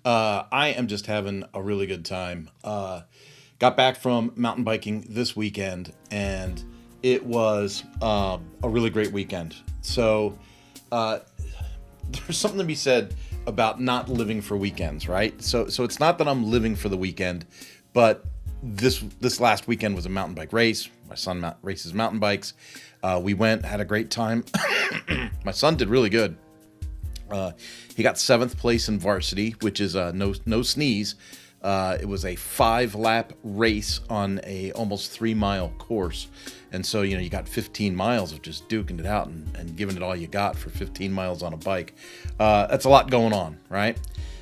I am just having a really good time. Got back from mountain biking this weekend, and it was a really great weekend. So uh, there's something to be said about not living for weekends, right? So it's not that I'm living for the weekend, but this last weekend was a mountain bike race. My son races mountain bikes. We went, had a great time. My son did really good. Uh, he got seventh place in varsity, which is no sneeze. It was a 5 lap race on a almost 3 mile course, and so you got 15 miles of just duking it out and giving it all you got for 15 miles on a bike. That's a lot going on, right?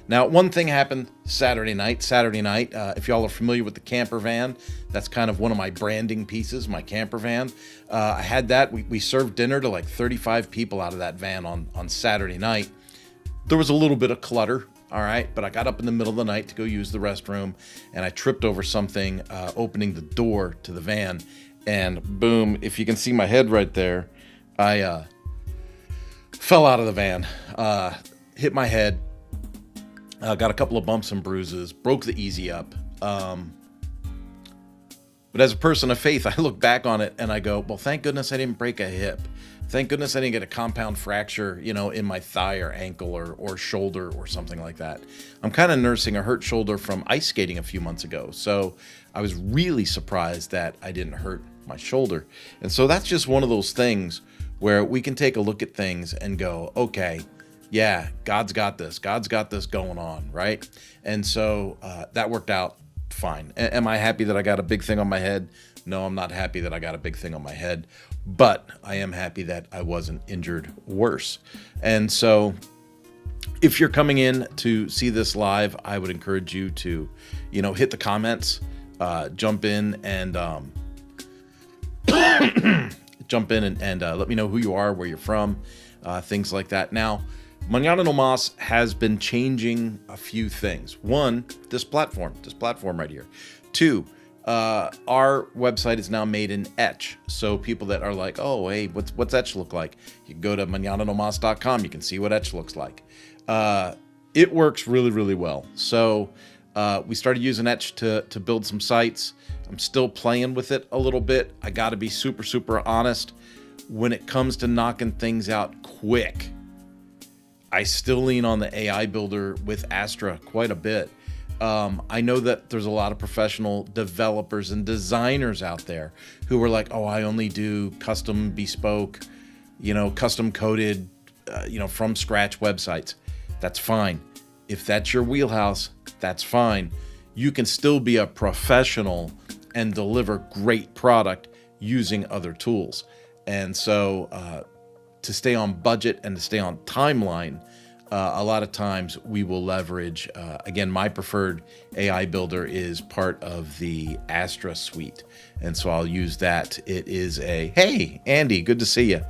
Now, one thing happened Saturday night. If y'all are familiar with the camper van, that's kind of one of my branding pieces, my camper van. I had that. We served dinner to like 35 people out of that van on Saturday night. There was a little bit of clutter, all right, but I got up in the middle of the night to go use the restroom, and I tripped over something opening the door to the van, and boom, if you can see my head right there, I fell out of the van, hit my head. Got a couple of bumps and bruises, broke the easy up. But as a person of faith, I look back on it and I go, well, thank goodness I didn't break a hip. Thank goodness I didn't get a compound fracture, in my thigh or ankle or shoulder or something like that. I'm kind of nursing a hurt shoulder from ice skating a few months ago. So I was really surprised that I didn't hurt my shoulder. And so that's just one of those things where we can take a look at things and go, okay, yeah, God's got this. God's got this going on, right? And so that worked out fine. Am I happy that I got a big thing on my head? No, I'm not happy that I got a big thing on my head, but I am happy that I wasn't injured worse. And so if you're coming in to see this live, I would encourage you to, hit the comments, jump in and let me know who you are, where you're from, things like that. Now, Manana no Mas has been changing a few things. One, this platform right here. Two, our website is now made in Etch. So people that are like, oh, hey, what's Etch look like? You can go to manananomas.com. You can see what Etch looks like. It works really, really well. So we started using Etch to build some sites. I'm still playing with it a little bit. I got to be super, super honest. When it comes to knocking things out quick, I still lean on the AI builder with Astra quite a bit. I know that there's a lot of professional developers and designers out there who are like, oh, I only do custom, bespoke, custom coded, from scratch websites. That's fine. If that's your wheelhouse, that's fine. You can still be a professional and deliver great product using other tools. And so to stay on budget and to stay on timeline, a lot of times we will leverage, again, my preferred AI builder is part of the Astra suite. And so I'll use that. It is hey, Andy, good to see you.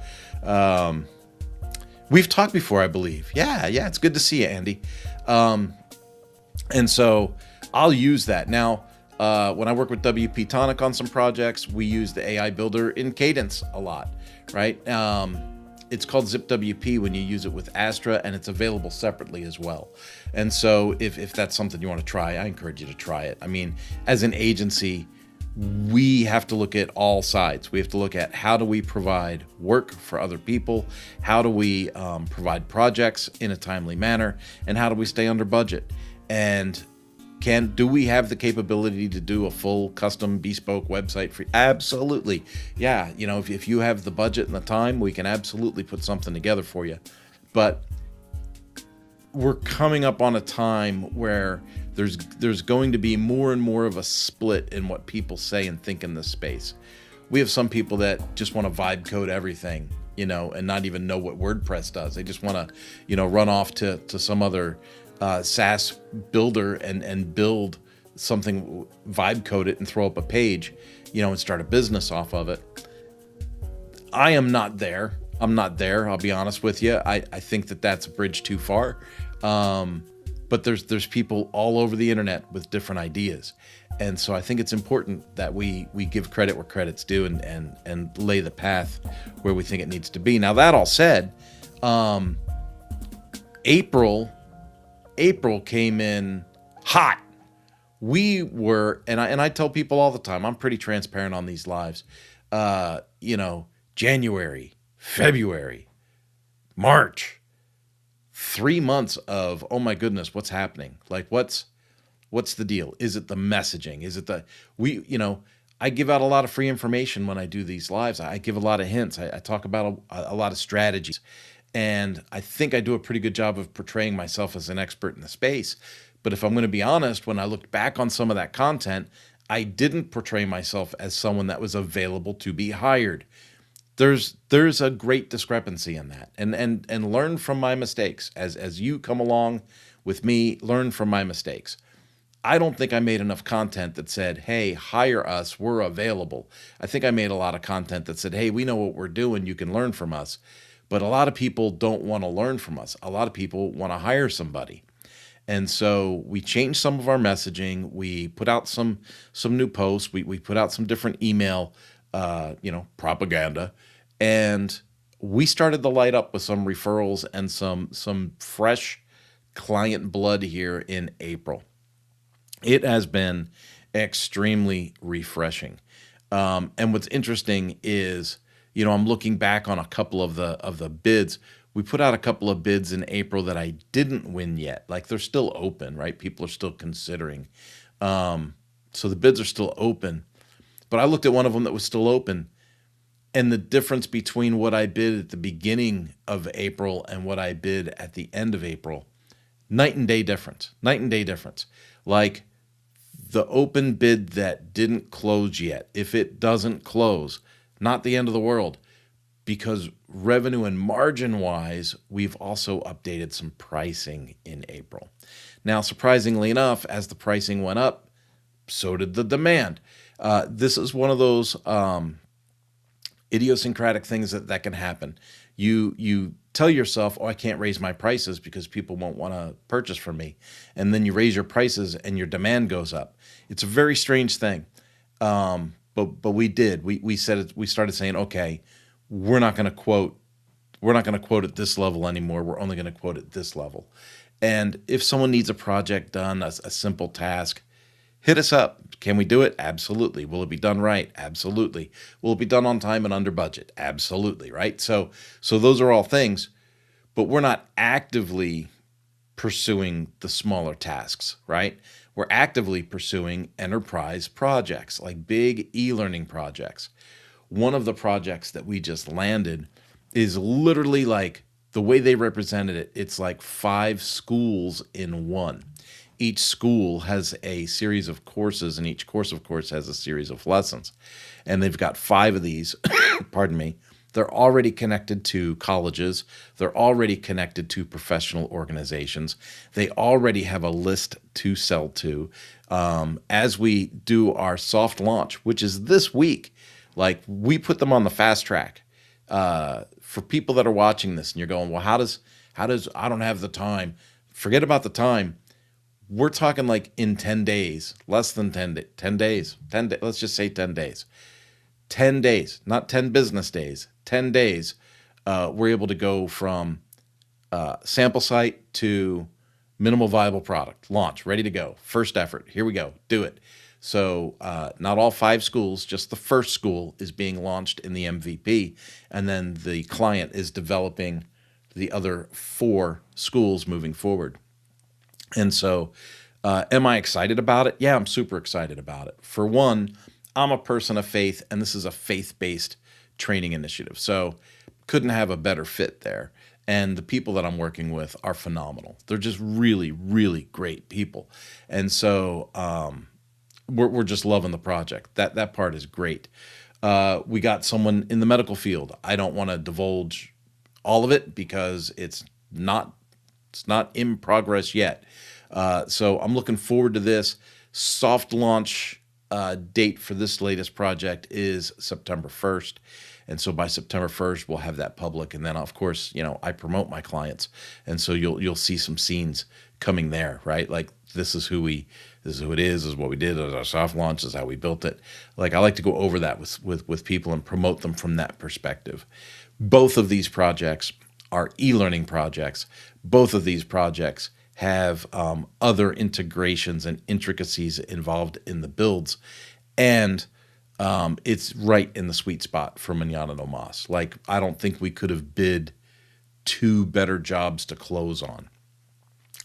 We've talked before, I believe. Yeah, it's good to see you, Andy. And so I'll use that. Now, when I work with WP Tonic on some projects, we use the AI builder in Cadence a lot, right? It's called ZipWP when you use it with Astra, and it's available separately as well. And so if that's something you want to try, I encourage you to try it. I mean, as an agency, we have to look at all sides. We have to look at how do we provide work for other people? How do we provide projects in a timely manner? And how do we stay under budget? And do we have the capability to do a full custom bespoke website for? Absolutely. Yeah. If you have the budget and the time, we can absolutely put something together for you. But we're coming up on a time where there's going to be more and more of a split in what people say and think in this space. We have some people that just want to vibe code everything, and not even know what WordPress does. They just want to, run off to some other SaaS builder and build something, vibe code it and throw up a page, and start a business off of it. I am not there. I'll be honest with you. I think that that's a bridge too far. But there's people all over the internet with different ideas. And so I think it's important that we give credit where credit's due and lay the path where we think it needs to be. Now, that all said, April April came in hot. We were, and I tell people all the time, I'm pretty transparent on these lives. You know, January, February, March, 3 months of, oh my goodness, what's happening? Like, what's the deal? Is it the messaging? Is it I give out a lot of free information when I do these lives. I give a lot of hints. I talk about a lot of strategies. And I think I do a pretty good job of portraying myself as an expert in the space. But if I'm going to be honest, when I look back on some of that content, I didn't portray myself as someone that was available to be hired. There's a great discrepancy in that. And learn from my mistakes. As you come along with me, learn from my mistakes. I don't think I made enough content that said, hey, hire us, we're available. I think I made a lot of content that said, hey, we know what we're doing, you can learn from us. But a lot of people don't want to learn from us. A lot of people want to hire somebody. And so we changed some of our messaging. We put out some new posts. We put out some different email, propaganda. And we started the light up with some referrals and some fresh client blood here in April. It has been extremely refreshing. And what's interesting is, I'm looking back on a couple of the bids. We put out a couple of bids in April that I didn't win yet. Like, they're still open, right? People are still considering. So the bids are still open. But I looked at one of them that was still open, and the difference between what I bid at the beginning of April and what I bid at the end of April, night and day difference. Night and day difference. Like, the open bid that didn't close yet, if it doesn't close, not the end of the world, because revenue and margin wise, we've also updated some pricing in April. Now, surprisingly enough, as the pricing went up, so did the demand. This is one of those idiosyncratic things that can happen. You tell yourself, oh, I can't raise my prices because people won't want to purchase from me. And then you raise your prices and your demand goes up. It's a very strange thing. But we did. We said it, we started saying, okay, we're not going to quote at this level anymore. We're only going to quote at this level. And if someone needs a project done, a simple task, hit us up. Can we do it? Absolutely. Will it be done right? Absolutely. Will it be done on time and under budget? Absolutely. Right. So those are all things, but we're not actively pursuing the smaller tasks, right? We're actively pursuing enterprise projects, like big e-learning projects. One of the projects that we just landed is literally like, the way they represented it, it's like 5 schools in one. Each school has a series of courses, and each course, of course, has a series of lessons. And they've got 5 of these, pardon me. They're already connected to colleges. They're already connected to professional organizations. They already have a list to sell to. As we do our soft launch, which is this week, like, we put them on the fast track. For people that are watching this and you're going, well, how does I don't have the time. Forget about the time. We're talking like in 10 days, less than 10 days, let's just say 10 days. 10 days, not 10 business days, 10 days, we're able to go from sample site to minimal viable product, launch, ready to go, first effort, here we go, do it. So not all 5 schools, just the first school is being launched in the MVP, and then the client is developing the other 4 schools moving forward. And so am I excited about it? Yeah, I'm super excited about it. For one, I'm a person of faith, and this is a faith-based training initiative. So couldn't have a better fit there. And the people that I'm working with are phenomenal. They're just really, really great people. And so we're just loving the project. That part is great. We got someone in the medical field. I don't want to divulge all of it because it's not in progress yet. So I'm looking forward to this. Soft launch date for this latest project is September 1st. And so by September 1st, we'll have that public. And then, of course, I promote my clients. And so you'll see some scenes coming there, right? Like, this is who it is, this is what we did as our soft launch, this is how we built it. Like, I like to go over that with people and promote them from that perspective. Both of these projects are e-learning projects. Both of these projects have other integrations and intricacies involved in the builds, and it's right in the sweet spot for Manana no Mas. Like, I don't think we could have bid two better jobs to close on.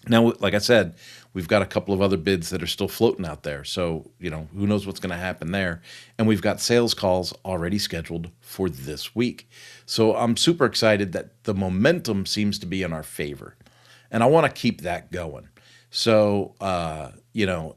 Now, like I said, we've got a couple of other bids that are still floating out there. So, who knows what's going to happen there. And we've got sales calls already scheduled for this week. So I'm super excited that the momentum seems to be in our favor. And I want to keep that going. So,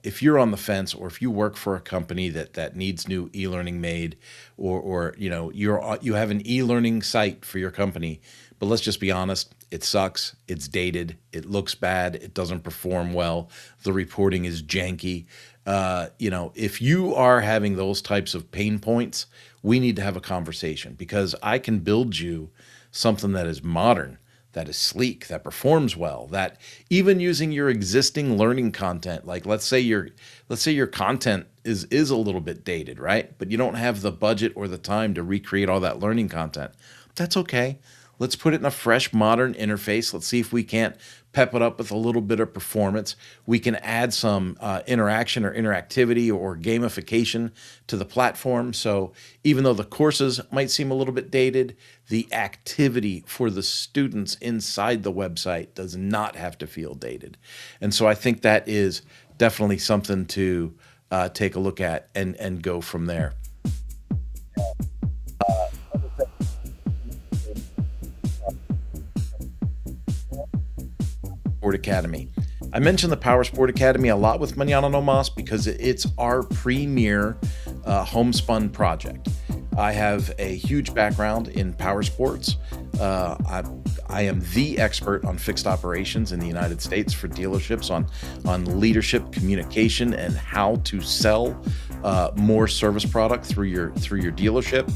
if you're on the fence, or if you work for a company that needs new e-learning made, or you have an e-learning site for your company, but let's just be honest, it sucks, it's dated, it looks bad, it doesn't perform well, the reporting is janky. If you are having those types of pain points, we need to have a conversation, because I can build you something that is modern, that is sleek, that performs well, that even using your existing learning content, like let's say your content is a little bit dated, right? But you don't have the budget or the time to recreate all that learning content. That's okay. Let's put it in a fresh, modern interface. Let's see if we can't pep it up with a little bit of performance. We can add some interaction or interactivity or gamification to the platform. So even though the courses might seem a little bit dated, the activity for the students inside the website does not have to feel dated. And so I think that is definitely something to take a look at and go from there. Sport Academy. I mentioned the Power Sport Academy a lot with Manana no Mas because it's our premier homespun project. I have a huge background in power sports. I am the expert on fixed operations in the United States for dealerships on leadership, communication, and how to sell more service product through your dealership.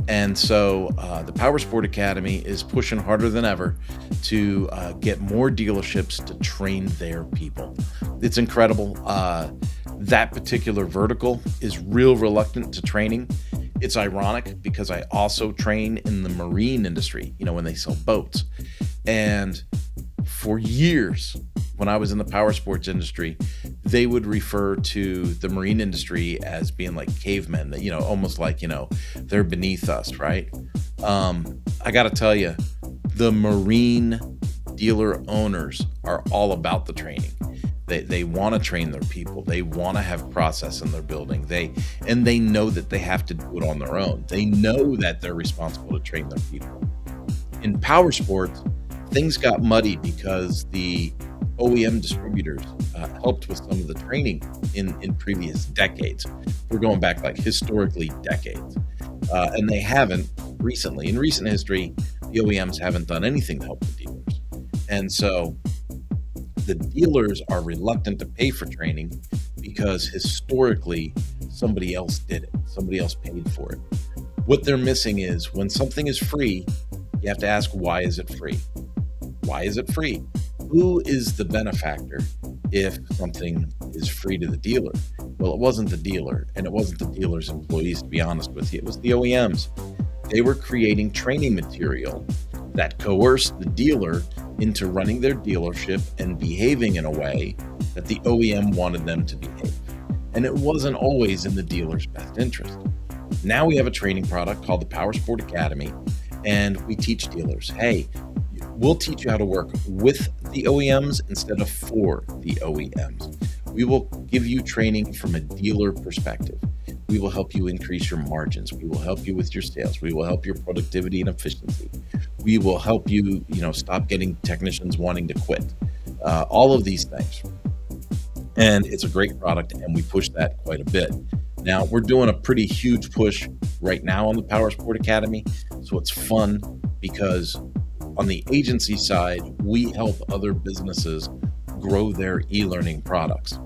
And so the Power Sport Academy is pushing harder than ever to get more dealerships to train their people. It's incredible. That particular vertical is real reluctant to training. It's ironic because I also train in the marine industry, when they sell boats. And for years, when I was in the power sports industry, they would refer to the marine industry as being like cavemen, that, almost like, they're beneath us, right? I got to tell you, the marine dealer owners are all about the training. They want to train their people. They want to have process in their building. They know that they have to do it on their own. They know that they're responsible to train their people. In power sports, things got muddy because the OEM distributors helped with some of the training in previous decades. We're going back like historically decades. And they haven't recently. In recent history, the OEMs haven't done anything to help the dealers. And so the dealers are reluctant to pay for training because historically somebody else did it. Somebody else paid for it. What they're missing is when something is free, you have to ask, why is it free? Why is it free? Who is the benefactor if something is free to the dealer? Well, it wasn't the dealer, and it wasn't the dealer's employees, to be honest with you. It was the OEMs. They were creating training material that coerced the dealer into running their dealership and behaving in a way that the OEM wanted them to behave. And it wasn't always in the dealer's best interest. Now we have a training product called the Power Sport Academy, and we teach dealers, hey, we'll teach you how to work with the OEMs instead of for the OEMs. We will give you training from a dealer perspective. We will help you increase your margins. We will help you with your sales. We will help your productivity and efficiency. We will help you, stop getting technicians wanting to quit. All of these things. And it's a great product, and we push that quite a bit. Now, we're doing a pretty huge push right now on the Power Sport Academy. So it's fun because on the agency side, we help other businesses grow their e-learning products.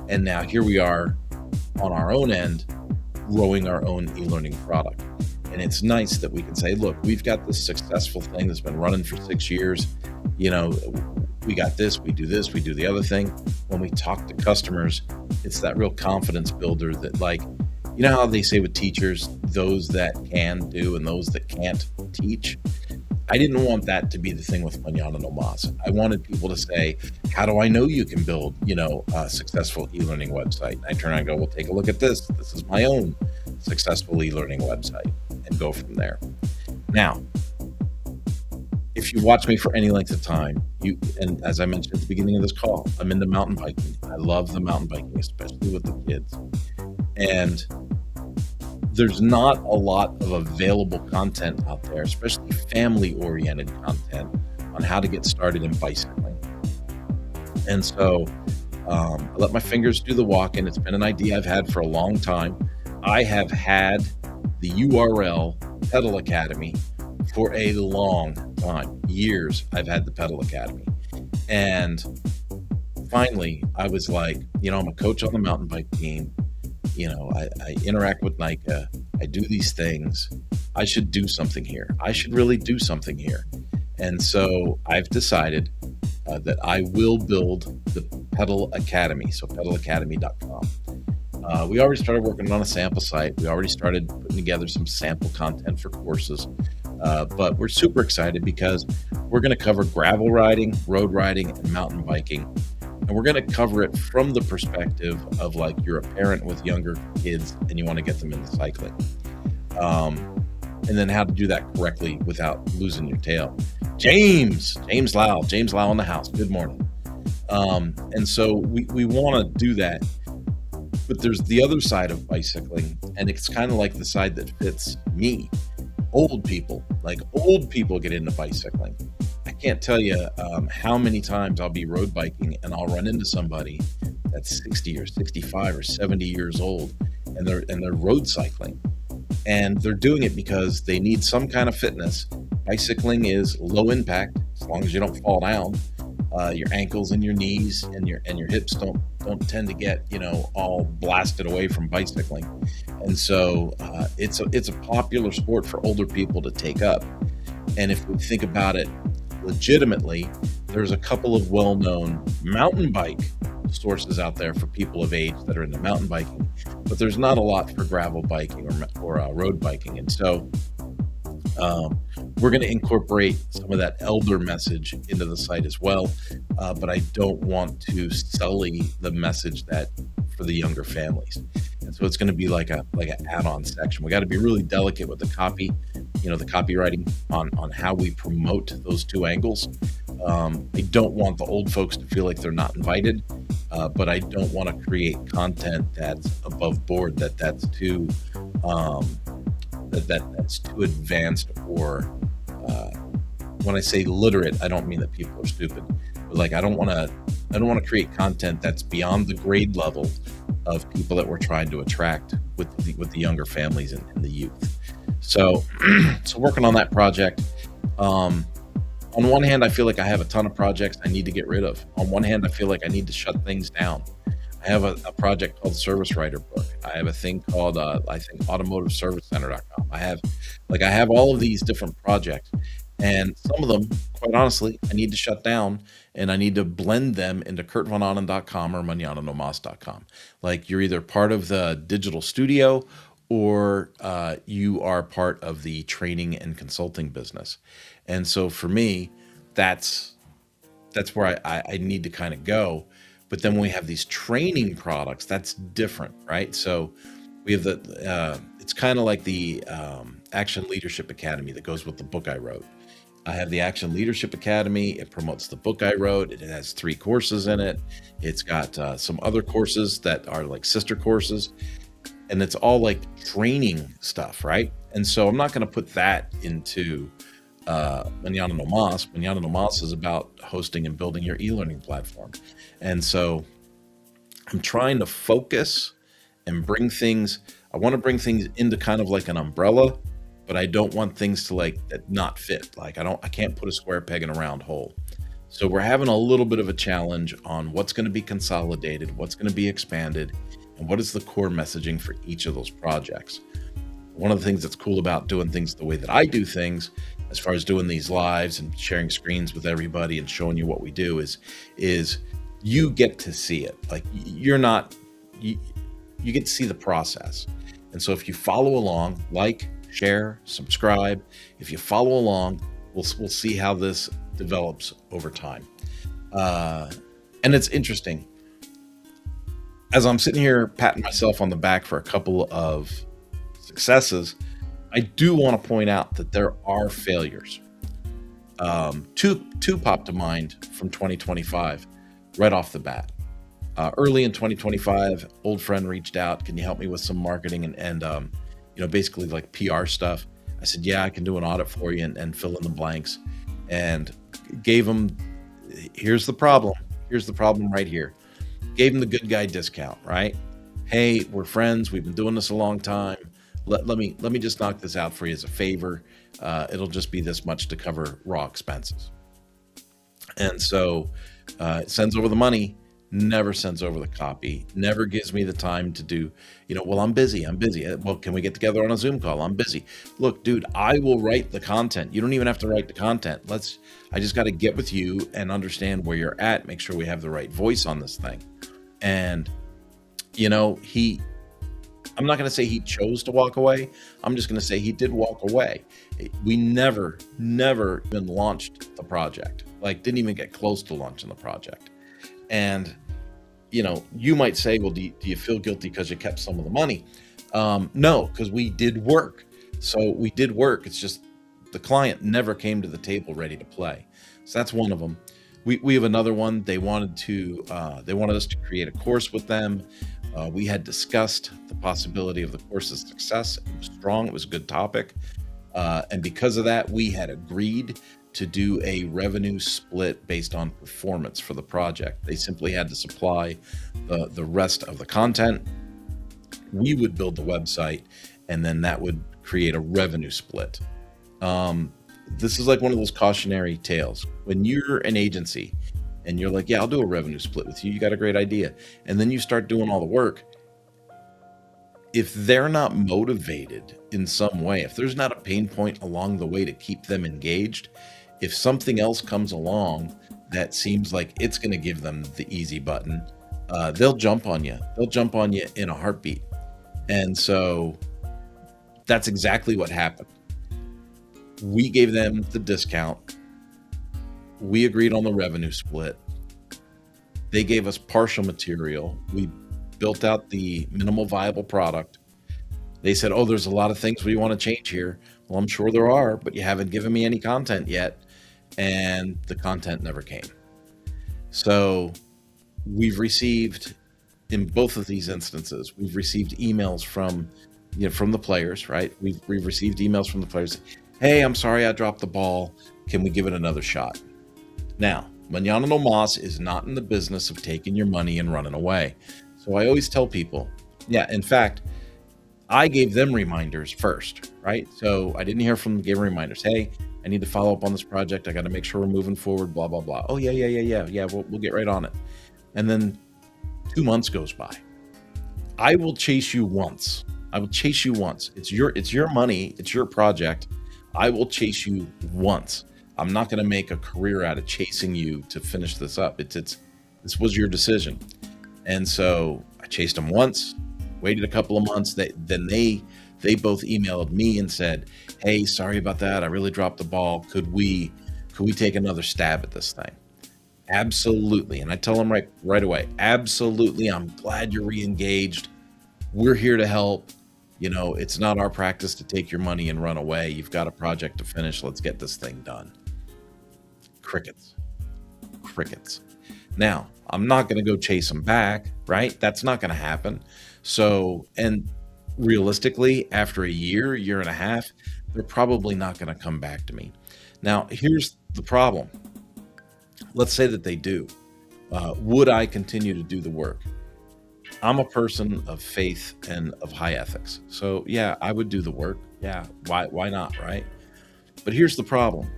And now here we are on our own end, growing our own e-learning product. And it's nice that we can say, look, we've got this successful thing that's been running for 6 years. We got this, we do the other thing. When we talk to customers, it's that real confidence builder that, like, how they say with teachers, those that can do and those that can't teach. I didn't want that to be the thing with Manana no Mas. I wanted people to say, how do I know you can build, a successful e-learning website? And I turn around and go, well, take a look at this. This is my own successful e-learning website, and go from there. Now, if you watch me for any length of time, and as I mentioned at the beginning of this call, I'm into mountain biking. I love the mountain biking, especially with the kids. And there's not a lot of available content out there, especially family-oriented content on how to get started in bicycling. And so I let my fingers do the walking. It's been an idea I've had for a long time. I have had the URL Pedal Academy for a long time. Years I've had the Pedal Academy. And finally, I was like, I'm a coach on the mountain bike team. I interact with NICA. I do these things. I should do something here. I should really do something here. And so I've decided that I will build the Pedal Academy. So pedalacademy.com. We already started working on a sample site. We already started putting together some sample content for courses. But we're super excited because we're going to cover gravel riding, road riding, and mountain biking. And we're going to cover it from the perspective of like you're a parent with younger kids and you want to get them into cycling. And then how to do that correctly without losing your tail. James Lau in the house. Good morning. And so we want to do that. But there's the other side of bicycling, and it's kind of like the side that fits me. Old people get into bicycling. I can't tell you how many times I'll be road biking and I'll run into somebody that's 60 or 65 or 70 years old, and they're road cycling, and they're doing it because they need some kind of fitness. Bicycling is low impact as long as you don't fall down. Your ankles and your knees and your hips don't tend to get all blasted away from bicycling, and so it's a popular sport for older people to take up. And if we think about it legitimately, there's a couple of well-known mountain bike sources out there for people of age that are into mountain biking, but there's not a lot for gravel biking or road biking. And so we're going to incorporate some of that elder message into the site as well, but I don't want to sully the message that for the younger families. And so it's going to be like an add-on section. We got to be really delicate with the copy, the copywriting on how we promote those two angles. I don't want the old folks to feel like they're not invited, but I don't want to create content that's above board, that's too that's too advanced, or when I say literate, I don't mean that people are stupid, but like I don't want to create content that's beyond the grade level of people that we're trying to attract with the younger families and the youth. So working on that project. On one hand, I feel like I have a ton of projects I need to get rid of. On one hand, I feel like I need to shut things down. I have a project called Service Writer Book. I have a thing called, automotiveservicecenter.com. I have all of these different projects, and some of them, quite honestly, I need to shut down, and I need to blend them into kurtvananen.com or manananomas.com. Like, you're either part of the digital studio or you are part of the training and consulting business. And so for me, that's where I need to kind of go. But then when we have these training products, that's different, right? So we have it's kind of like the Action Leadership Academy that goes with the book I wrote. I have the Action Leadership Academy. It promotes the book I wrote. It has 3 courses in it. It's got some other courses that are like sister courses, and it's all like training stuff, right? And so I'm not going to put that into Manana no Mas. Manana no Mas is about hosting and building your e-learning platform. And so I'm trying to focus and bring things. I want to bring things into kind of like an umbrella, but I don't want things to like that not fit. Like I can't put a square peg in a round hole. So we're having a little bit of a challenge on what's going to be consolidated, what's going to be expanded, and what is the core messaging for each of those projects. One of the things that's cool about doing things the way that I do things, as far as doing these lives and sharing screens with everybody and showing you what we do, is you get to see it. Like you get to see the process. And so if you follow along, like, share, subscribe, if you follow along, We'll see how this develops over time. Uh, and it's interesting. As I'm sitting here patting myself on the back for a couple of successes, I do want to point out that there are failures. Two pop to mind from 2025 right off the bat. Early in 2025, old friend reached out. Can you help me with some marketing and basically like PR stuff? I said, yeah, I can do an audit for you and fill in the blanks, and gave him. Here's the problem. Here's the problem right here. Gave him the good guy discount, right? Hey, we're friends. We've been doing this a long time. Let me just knock this out for you as a favor. It'll just be this much to cover raw expenses. And so sends over the money, never sends over the copy, never gives me the time to do, well, I'm busy. Well, can we get together on a Zoom call? I'm busy. Look, dude, I will write the content. You don't even have to write the content. I just got to get with you and understand where you're at, make sure we have the right voice on this thing. And, I'm not going to say he chose to walk away. I'm just going to say he did walk away. We never even launched the project, didn't even get close to launching the project. And, you might say, well, do you feel guilty because you kept some of the money? No, because we did work. So we did work. It's just the client never came to the table ready to play. So that's one of them. We have another one. They wanted us to create a course with them. We had discussed the possibility of the course's success. It was strong. It was a good topic. And because of that, we had agreed to do a revenue split based on performance for the project. They simply had to supply the rest of the content. We would build the website, and then that would create a revenue split. This is like one of those cautionary tales. When you're an agency and you're like, yeah, I'll do a revenue split with you. You got a great idea. And then you start doing all the work. If they're not motivated in some way, if there's not a pain point along the way to keep them engaged, if something else comes along that seems like it's going to give them the easy button, they'll jump on you. They'll jump on you in a heartbeat. And so that's exactly what happened. We gave them the discount. We agreed on the revenue split. They gave us partial material. We built out the minimal viable product. They said, oh, there's a lot of things we want to change here. Well, I'm sure there are, but you haven't given me any content yet. And the content never came. So we've received, in both of these instances, we've received emails from the players, right? We've received emails from the players. Hey, I'm sorry I dropped the ball. Can we give it another shot? Now, Manana no Mas is not in the business of taking your money and running away. So I always tell people, yeah, in fact, I gave them reminders first, right? So I didn't hear from them, gave them reminders. Hey, I need to follow up on this project. I got to make sure we're moving forward, blah, blah, blah. Oh, yeah. We'll get right on it. And then 2 months goes by. I will chase you once. It's your money. It's your project. I will chase you once. I'm not going to make a career out of chasing you to finish this up. This was your decision. And so I chased them once, waited a couple of months. They both emailed me and said, hey, sorry about that. I really dropped the ball. Could we take another stab at this thing? Absolutely. And I tell them right away, absolutely. I'm glad you're re-engaged. We're here to help. It's not our practice to take your money and run away. You've got a project to finish. Let's get this thing done. Crickets. Now, I'm not going to go chase them back, right? That's not going to happen. So, and realistically, after a year and a half, they're probably not going to come back to me. Now, here's the problem. Let's say that they do. Would I continue to do the work? I'm a person of faith and of high ethics. So yeah, I would do the work. Yeah, why not, right? But here's the problem.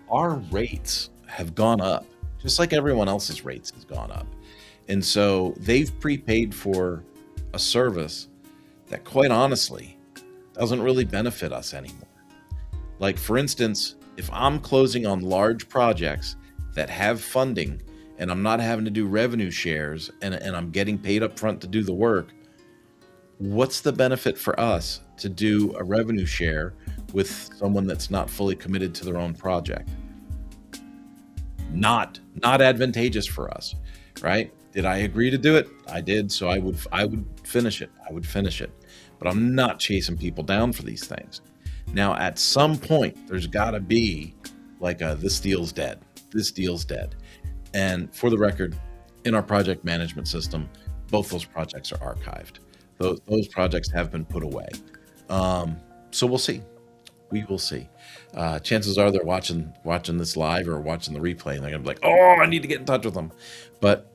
Our rates have gone up, just like everyone else's rates has gone up. And so they've prepaid for a service that, quite honestly, doesn't really benefit us anymore. Like, for instance, if I'm closing on large projects that have funding and I'm not having to do revenue shares and I'm getting paid up front to do the work, what's the benefit for us to do a revenue share with someone that's not fully committed to their own project. Not advantageous for us, right? Did I agree to do it? I did, so I would finish it. I would finish it. But I'm not chasing people down for these things. Now, at some point, there's got to be like a this deal's dead. This deal's dead. And for the record, in our project management system, both those projects are archived. Those projects have been put away. So we'll see. We will see. Chances are they're watching this live or watching the replay, and they're gonna be like, "Oh, I need to get in touch with them." But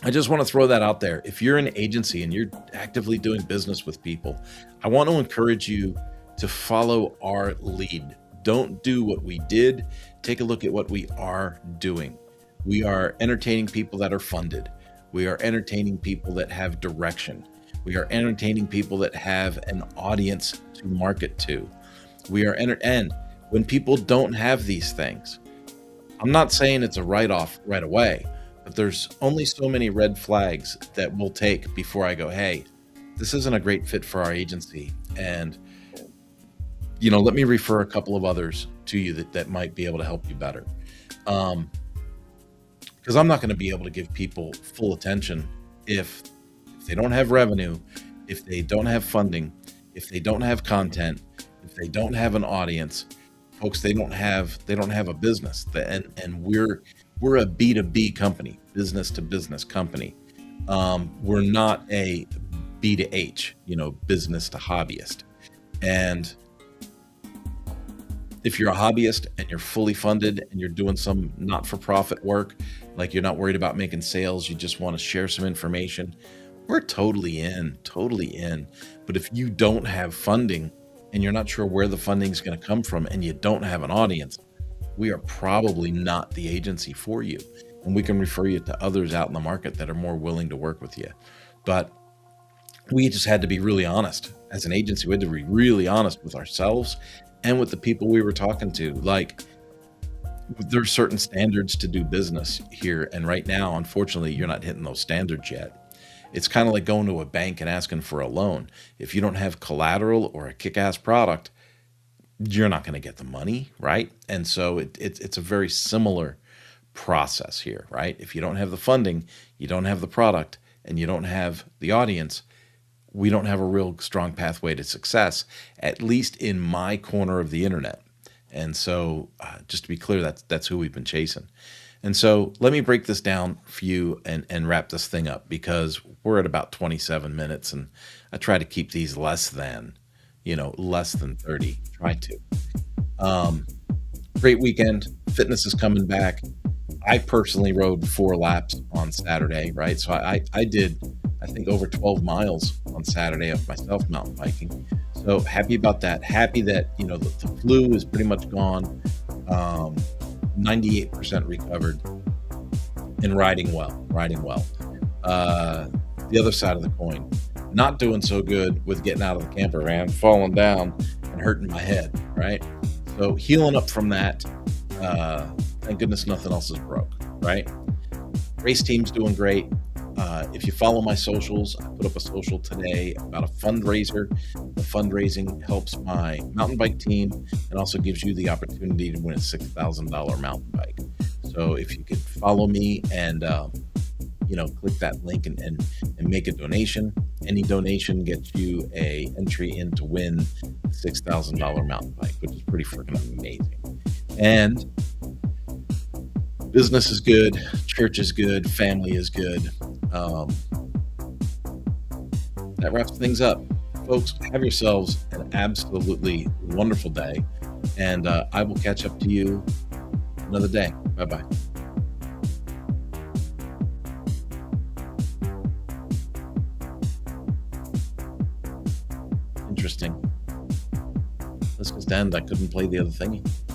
I just want to throw that out there. If you're an agency and you're actively doing business with people, I want to encourage you to follow our lead. Don't do what we did. Take a look at what we are doing. We are entertaining people that are funded. We are entertaining people that have direction. We are entertaining people that have an audience to market to. And when people don't have these things, I'm not saying it's a write-off right away, but there's only so many red flags that we'll take before I go, hey, this isn't a great fit for our agency. And, let me refer a couple of others to you that might be able to help you better. Because I'm not going to be able to give people full attention if they don't have revenue, if they don't have funding, if they don't have content, if they don't have an audience. Folks, they don't have a business. And we're a B2B company, business to business company. We're not a B to H, business to hobbyist. And if you're a hobbyist and you're fully funded and you're doing some not-for-profit work, like you're not worried about making sales, you just want to share some information, we're totally in. But if you don't have funding and you're not sure where the funding is going to come from and you don't have an audience, we are probably not the agency for you. And we can refer you to others out in the market that are more willing to work with you. But we just had to be really honest. As an agency, we had to be really honest with ourselves and with the people we were talking to. Like, there's certain standards to do business here. And right now, unfortunately, you're not hitting those standards yet. It's kind of like going to a bank and asking for a loan. If you don't have collateral or a kick-ass product, you're not going to get the money, right? And so it's a very similar process here, right? If you don't have the funding, you don't have the product, and you don't have the audience, we don't have a real strong pathway to success, at least in my corner of the internet. And so just to be clear, that's who we've been chasing. And so let me break this down for you and wrap this thing up, because we're at about 27 minutes and I try to keep these less than 30. Try to. Great weekend. Fitness is coming back. I personally rode 4 laps on Saturday, right? So I did, I think, over 12 miles on Saturday of myself mountain biking. So happy about that. Happy that, the flu is pretty much gone. 98% recovered and riding well. The other side of the coin, not doing so good with getting out of the camper van, falling down and hurting my head, right? So healing up from that. Thank goodness nothing else is broke, right? Race team's doing great. If you follow my socials, I put up a social today about a fundraiser. The fundraising helps my mountain bike team and also gives you the opportunity to win a $6,000 mountain bike. So if you could follow me and click that link and make a donation. Any donation gets you a entry in to win a $6,000 mountain bike, which is pretty freaking amazing. And business is good, church is good, family is good. That wraps things up. Folks, have yourselves an absolutely wonderful day, and I will catch up to you another day. Bye-bye. Interesting. This was the end. I couldn't play the other thingy.